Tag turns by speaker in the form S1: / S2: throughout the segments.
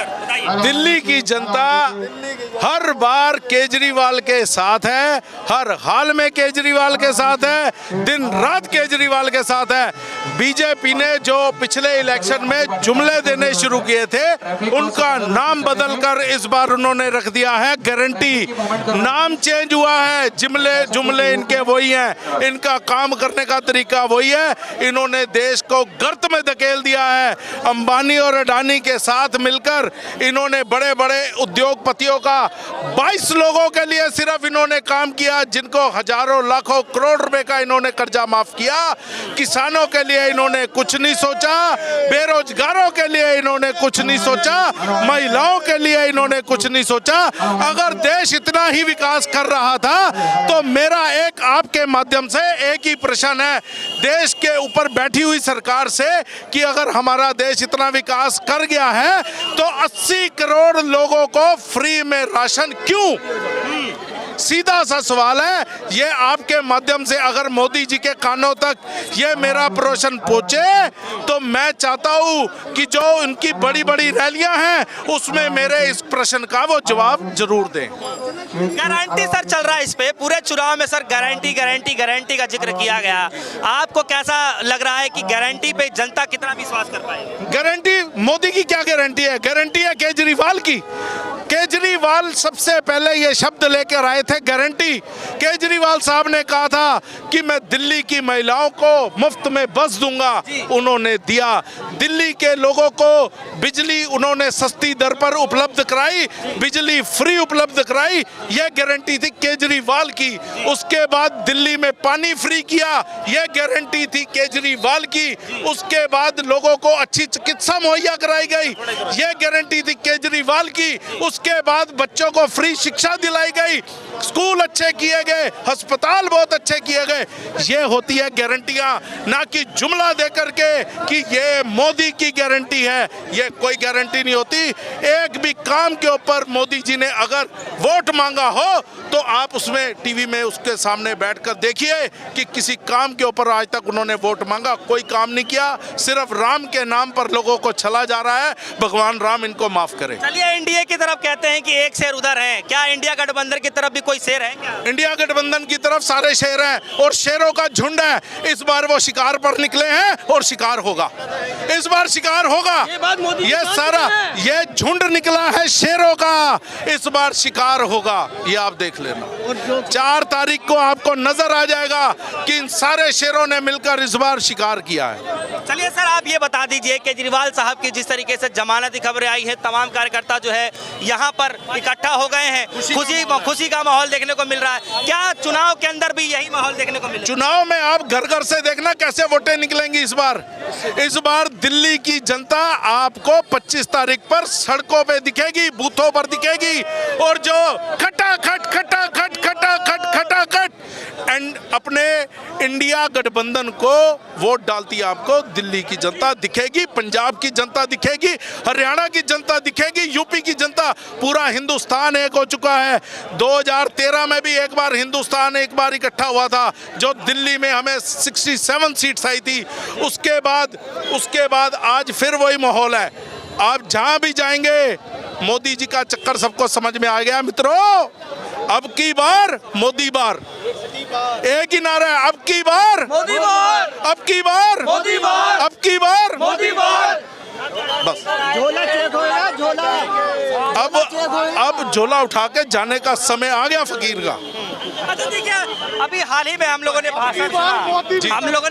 S1: Sir बताइए।
S2: दिल्ली की जनता हर बार केजरीवाल के साथ है, हर हाल में केजरीवाल के साथ है, दिन रात केजरीवाल के साथ है। बीजेपी ने जो पिछले इलेक्शन में जुमले देने शुरू किए थे, उनका नाम बदलकर इस बार उन्होंने रख दिया है गारंटी। नाम चेंज हुआ है, जुमले इनके वही हैं, इनका काम करने का तरीका वही है। इन्होंने देश को गर्त में धकेल दिया है। अंबानी और अडानी के साथ मिलकर इन्होंने बड़े बड़े उद्योगपतियों का 22 लोगों के लिए सिर्फ इन्होंने काम किया, जिनको हजारों लाखों करोड़ रुपए का इन्होंने कर्जा माफ किया। किसानों के लिए इन्होंने कुछ नहीं सोचा, बेरोजगारों के लिए इन्होंने कुछ नहीं सोचा, महिलाओं के लिए इन्होंने कुछ नहीं सोचा। अगर देश इतना ही विकास कर रहा था तो मेरा एक आपके माध्यम से एक ही प्रश्न है देश के ऊपर बैठी हुई सरकार से कि अगर हमारा देश इतना विकास कर गया है तो 80 करोड़ लोगों को फ्री में राशन क्यों? सीधा सा सवाल है। ये आपके माध्यम से अगर मोदी जी के कानों तक ये मेरा प्रश्न पहुंचे तो मैं चाहता हूं कि जो उनकी बड़ी बड़ी रैलियां हैं उसमें मेरे इस प्रश्न का वो जवाब जरूर दें।
S1: गारंटी सर चल रहा है इस पे पूरे चुनाव में सर, गारंटी गारंटी गारंटी का जिक्र किया गया। आपको कैसा लग रहा है कि गारंटी पे जनता कितना विश्वास कर पाएगी?
S2: गारंटी मोदी की क्या गारंटी है? गारंटी है केजरीवाल की। केजरीवाल सबसे पहले ये शब्द लेकर आए थे गारंटी। केजरीवाल साहब ने कहा था कि मैं दिल्ली की महिलाओं को मुफ्त में बस दूंगा, उन्होंने दिया। दिल्ली के लोगों को बिजली उन्होंने सस्ती दर पर उपलब्ध कराई, बिजली फ्री उपलब्ध कराई, यह गारंटी थी केजरीवाल की। उसके बाद दिल्ली में पानी फ्री किया, यह गारंटी थी केजरीवाल की। उसके बाद लोगों को अच्छी चिकित्सा मुहैया कराई गई, यह गारंटी थी केजरीवाल की। उसके बाद बच्चों को फ्री शिक्षा दिलाई गई, स्कूल अच्छे किए गए, अस्पताल बहुत अच्छे किए गए। ये होती है गारंटियां, ना कि जुमला देकर के कि ये मोदी की गारंटी है। ये कोई गारंटी नहीं होती। एक भी काम के ऊपर मोदी जी ने अगर वोट मांगा हो तो आप उसमें टीवी में उसके सामने बैठकर देखिए कि किसी काम के ऊपर आज तक उन्होंने वोट मांगा, कोई काम नहीं किया। सिर्फ राम के नाम पर लोगों को छला जा रहा है। भगवान राम इनको माफ करे।
S1: चलिए, इंडिया की तरफ कहते हैं कि एक शेर उधर है, क्या इंडिया गठबंधन की तरफ भी कोई शेर है क्या?
S2: इंडिया गठबंधन की तरफ सारे शेर हैं और शेरों का झुंड है। इस बार वो शिकार पर निकले हैं और शिकार होगा, इस बार शिकार होगा। ये सारा ये झुंड निकला है शेरों का, इस बार शिकार होगा। ये आप देख लेना, 4 तारीख को आपको नजर आ जाएगा कि इन सारे शेरों ने मिलकर इस बार शिकार किया है।
S1: चलिए सर, आप ये बता दीजिए केजरीवाल साहब की जिस तरीके से जमानत की खबरें आई है, तमाम कार्यकर्ता जो है यहाँ पर इकट्ठा हो गए हैं, खुशी का माहौल देखने को मिल रहा है। क्या चुनाव के अंदर भी यही माहौल देखने को मिलेगा?
S2: चुनाव में आप घर घर से देखना कैसे वोटें निकलेंगी इस बार। इस बार दिल्ली की जनता आपको 25 तारीख पर सड़कों पे दिखेगी, बूथों पर दिखेगी, और जो खटाखट खटाखट खटाखट खटाखट एंड अपने इंडिया गठबंधन को वोट डालती है आपको दिल्ली की जनता दिखेगी, पंजाब की जनता दिखेगी, हरियाणा की जनता दिखेगी, यूपी की जनता। पूरा हिंदुस्तान एक हो चुका है। 2013 में भी एक बार हिंदुस्तान एक बार इकट्ठा हुआ था, जो दिल्ली में हमें 67 सीट्स आई थी। उसके बाद आज फिर वही माहौल है। आप जहां भी जाएंगे मोदी जी का चक्कर सबको समझ में आ गया मित्रों। अब की बार मोदी बार, एक ही नारा है, अब की बार
S1: मोदी बार,
S2: अब की बार
S1: मोदी बार,
S2: अब की बार
S1: मोदी बार।
S2: बस
S3: झोला चेक होएगा, झोला
S2: अब झोला उठा के जाने का समय आ गया फकीर का।
S1: अच्छा देखिए, अभी हाल ही में हम लोगों ने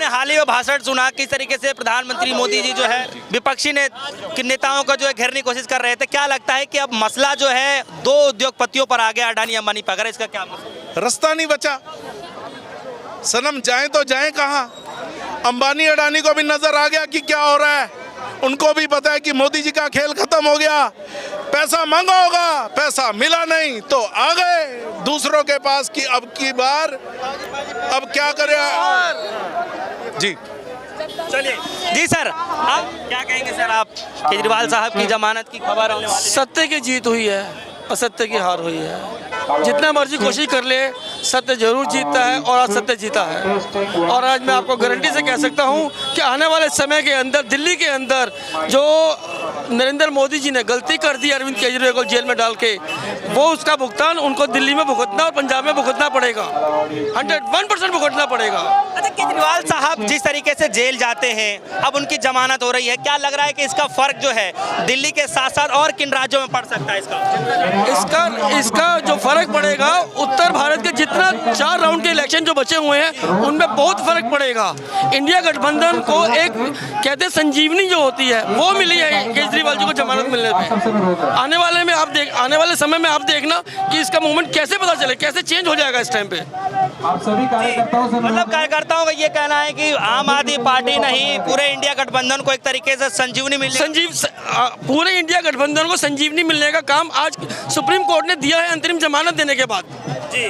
S1: हाल ही में भाषण सुना, किस तरीके से प्रधानमंत्री मोदी जी जो है विपक्षी नेताओं को जो है घेरने की कोशिश कर रहे थे। क्या लगता है कि अब मसला जो है 2 उद्योगपतियों पर आ गया, अडानी अंबानी पर, इसका क्या मसला?
S2: रास्ता नहीं बचा। सनम जाए तो जाए कहाँ? अंबानी अडानी को भी नजर आ गया कि क्या हो रहा है। उनको भी पता है कि मोदी जी का खेल खत्म हो गया। पैसा मांगा होगा, पैसा मिला नहीं तो आ गए दूसरों के पास कि अब की बार अब क्या करे। जी
S1: चलिए जी सर, आप क्या कहेंगे सर? आप केजरीवाल साहब की जमानत की खबर होने वाली?
S3: सत्य की जीत हुई है, असत्य की हार हुई है। जितना मर्जी कोशिश कर ले, सत्य जरूर जीतता है और आज सत्य जीता है। और आज मैं आपको गारंटी से कह सकता हूं कि आने वाले समय के अंदर दिल्ली के अंदर जो नरेंद्र मोदी जी ने गलती कर दी अरविंद केजरीवाल को जेल में डाल के, वो उसका भुगतान उनको दिल्ली में भुगतना और पंजाब में भुगतना पड़ेगा, 101% भुगतना पड़ेगा।
S1: अच्छा, केजरीवाल साहब जिस तरीके से जेल जाते हैं, अब उनकी जमानत हो रही है, क्या लग रहा है कि इसका फर्क जो है दिल्ली के साथ साथ और किन राज्यों में पड़ सकता है
S3: इसका जो फर्क पड़ेगा, उत्तर भारत के जितना 4 राउंड के इलेक्शन जो बचे हुए हैं उनमें बहुत फर्क पड़ेगा। इंडिया गठबंधन को एक कहते संजीवनी जो होती है वो मिली है केजरीवाल जी को जमानत मिलने पे। आने वाले समय में आप देखना कि इसका मूवमेंट कैसे पता चले, कैसे चेंज हो जाएगा इस टाइम पे।
S4: आप सभी कार्यकर्ताओं से
S1: मतलब कार्यकर्ताओं का ये कहना है कि आम आदमी पार्टी नहीं, पूरे इंडिया गठबंधन को एक तरीके से संजीवनी मिलने
S3: पूरे इंडिया गठबंधन को संजीवनी मिलने का काम आज सुप्रीम कोर्ट ने दिया है अंतरिम जमानत देने के बाद
S1: जी।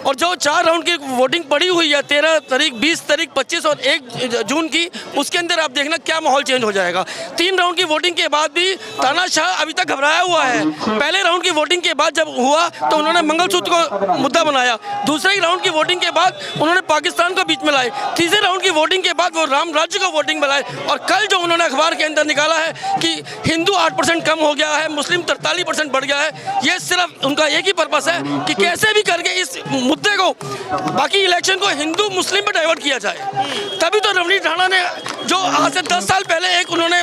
S3: और जो 4 राउंड की वोटिंग पड़ी हुई है 13 तारीख, 20 तारीख, 25 और 1 जून की, उसके अंदर आप देखना क्या माहौल चेंज हो जाएगा। 3 राउंड की वोटिंग के बाद भी तानाशाह अभी तक घबराया हुआ है। पहले राउंड की वोटिंग के बाद जब हुआ तो उन्होंने मंगलसूत्र को मुद्दा बनाया, दूसरे राउंड की वोटिंग के बाद उन्होंने पाकिस्तान को बीच में लाए, तीसरे राउंड की वोटिंग के बाद वो राम राज्य को वोटिंग बनाए, और कल जो उन्होंने अखबार के अंदर निकाला है कि हिंदू 8% कम हो गया है, मुस्लिम 43% बढ़ गया है, ये सिर्फ उनका एक ही पर्पस है कि कैसे भी करके इस मुद्दे को, बाकी इलेक्शन को हिंदू मुस्लिम पे डाइवर्ट किया जाए। तभी तो रवनीत ठाणा ने जो आज से 10 साल पहले एक उन्होंने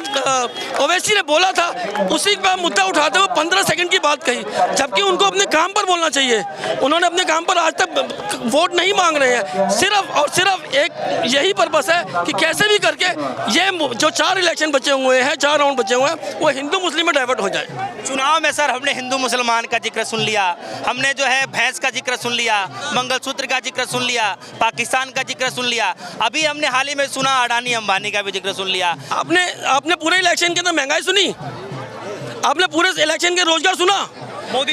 S3: ओवैसी ने बोला था, उसी का मुद्दा उठाते हुए 15 सेकंड की बात कही, जबकि उनको अपने काम पर बोलना चाहिए। उन्होंने अपने काम पर आज तक वोट नहीं मांग रहे हैं, सिर्फ और सिर्फ एक यही पर्पस है कि कैसे भी करके ये जो 4 इलेक्शन बचे हुए हैं, 4 राउंड बचे हुए हैं, वो हिंदू मुस्लिम में डाइवर्ट हो जाए।
S1: चुनाव में सर हमने हिंदू मुसलमान का जिक्र सुन लिया, हमने जो है भैंस का जिक्र सुन लिया, मंगलसूत्र का जिक्र सुन लिया, पाकिस्तान का जिक्र सुन लिया, अभी हमने हाल ही में सुना अडानी अंबानी का भी जिक्र सुन लिया।
S3: आपने पूरे इलेक्शन के अंदर महंगाई सुनी, आपने पूरे इलेक्शन के रोजगार सुना, मोदी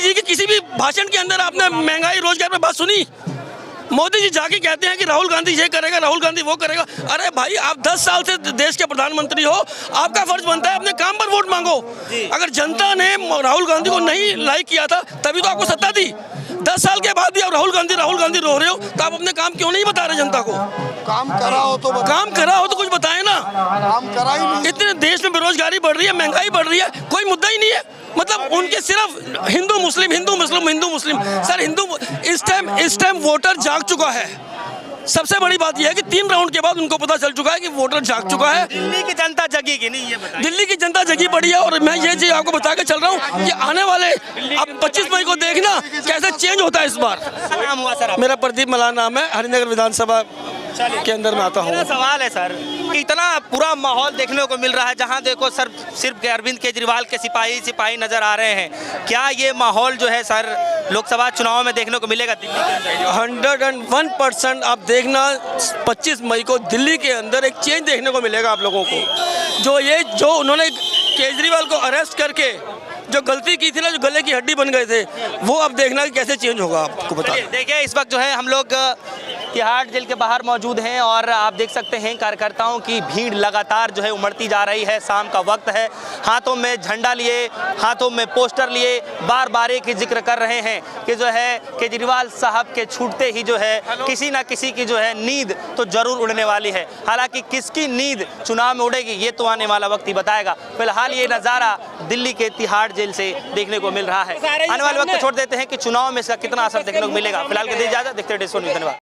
S3: जी के किसी भी भाषण के अंदर आपने महंगाई रोजगार पे बात सुनी? मोदी जी जाके कहते हैं कि राहुल गांधी ये करेगा, राहुल गांधी वो करेगा। अरे भाई, आप 10 साल से देश के प्रधानमंत्री हो, आपका फर्ज बनता है अपने काम पर वोट मांगो। अगर जनता ने राहुल गांधी को नहीं लाइक किया था तभी तो आपको सत्ता दी। 10 साल के बाद भी आप राहुल गांधी रो रहे हो, तो आप अपने काम क्यों नहीं बता रहे जनता को?
S5: काम करा हो तो
S3: कुछ बताए ना।
S5: काम करा ही नहीं।
S3: इतने देश में बेरोजगारी बढ़ रही है, महंगाई बढ़ रही है, कोई मुद्दा ही नहीं है। मतलब उनके सिर्फ हिंदू मुस्लिम सर, इस टाइम वोटर जाग चुका है। सबसे बड़ी बात यह है कि 3 राउंड के बाद उनको पता चल चुका है कि वोटर जाग चुका है।
S1: दिल्ली की जनता जगी कि नहीं, ये बताइए।
S3: दिल्ली की जनता जगी पड़ी है, और मैं ये चीज आपको बता के चल रहा हूँ कि आने वाले अब 25 मई को देखना कैसे चेंज होता है इस बार।
S1: नाम हुआ सर?
S3: मेरा प्रदीप मलान नाम है, हरिनगर विधानसभा के अंदर में आता हूँ।
S1: मेरा सवाल है सर, इतना पूरा माहौल देखने को मिल रहा है, जहां देखो सर सिर्फ अरविंद केजरीवाल के सिपाही नजर आ रहे हैं। क्या ये माहौल जो है सर लोकसभा चुनाव में देखने को मिलेगा दिल्ली के अंदर?
S3: 101% आप देखना 25 मई को दिल्ली के अंदर एक चेंज देखने को मिलेगा आप लोगों को। जो उन्होंने केजरीवाल को अरेस्ट करके जो गलती की थी ना, जो गले की हड्डी बन गए थे, वो अब देखना कि कैसे चेंज होगा। आपको बता
S1: देखिए, इस वक्त जो है हम लोग तिहाड़ जेल के बाहर मौजूद हैं, और आप देख सकते हैं कार्यकर्ताओं की भीड़ लगातार जो है उमड़ती जा रही है। शाम का वक्त है, हाथों में झंडा लिए, हाथों में पोस्टर लिए, बार बार एक ही जिक्र कर रहे हैं कि जो है केजरीवाल साहब के छूटते ही जो है किसी ना किसी की जो है नींद तो जरूर उड़ने वाली है। हालांकि किसकी नींद चुनाव में उड़ेगी ये तो आने वाला वक्त ही बताएगा। फिलहाल ये नज़ारा दिल्ली के तिहाड़ जेल से देखने को मिल रहा है। आने वाले वक्त को छोड़ देते हैं कि चुनाव में इसका कितना असर देखने को मिलेगा। फिलहाल के लिए इजाजत, देखते रहिए। धन्यवाद।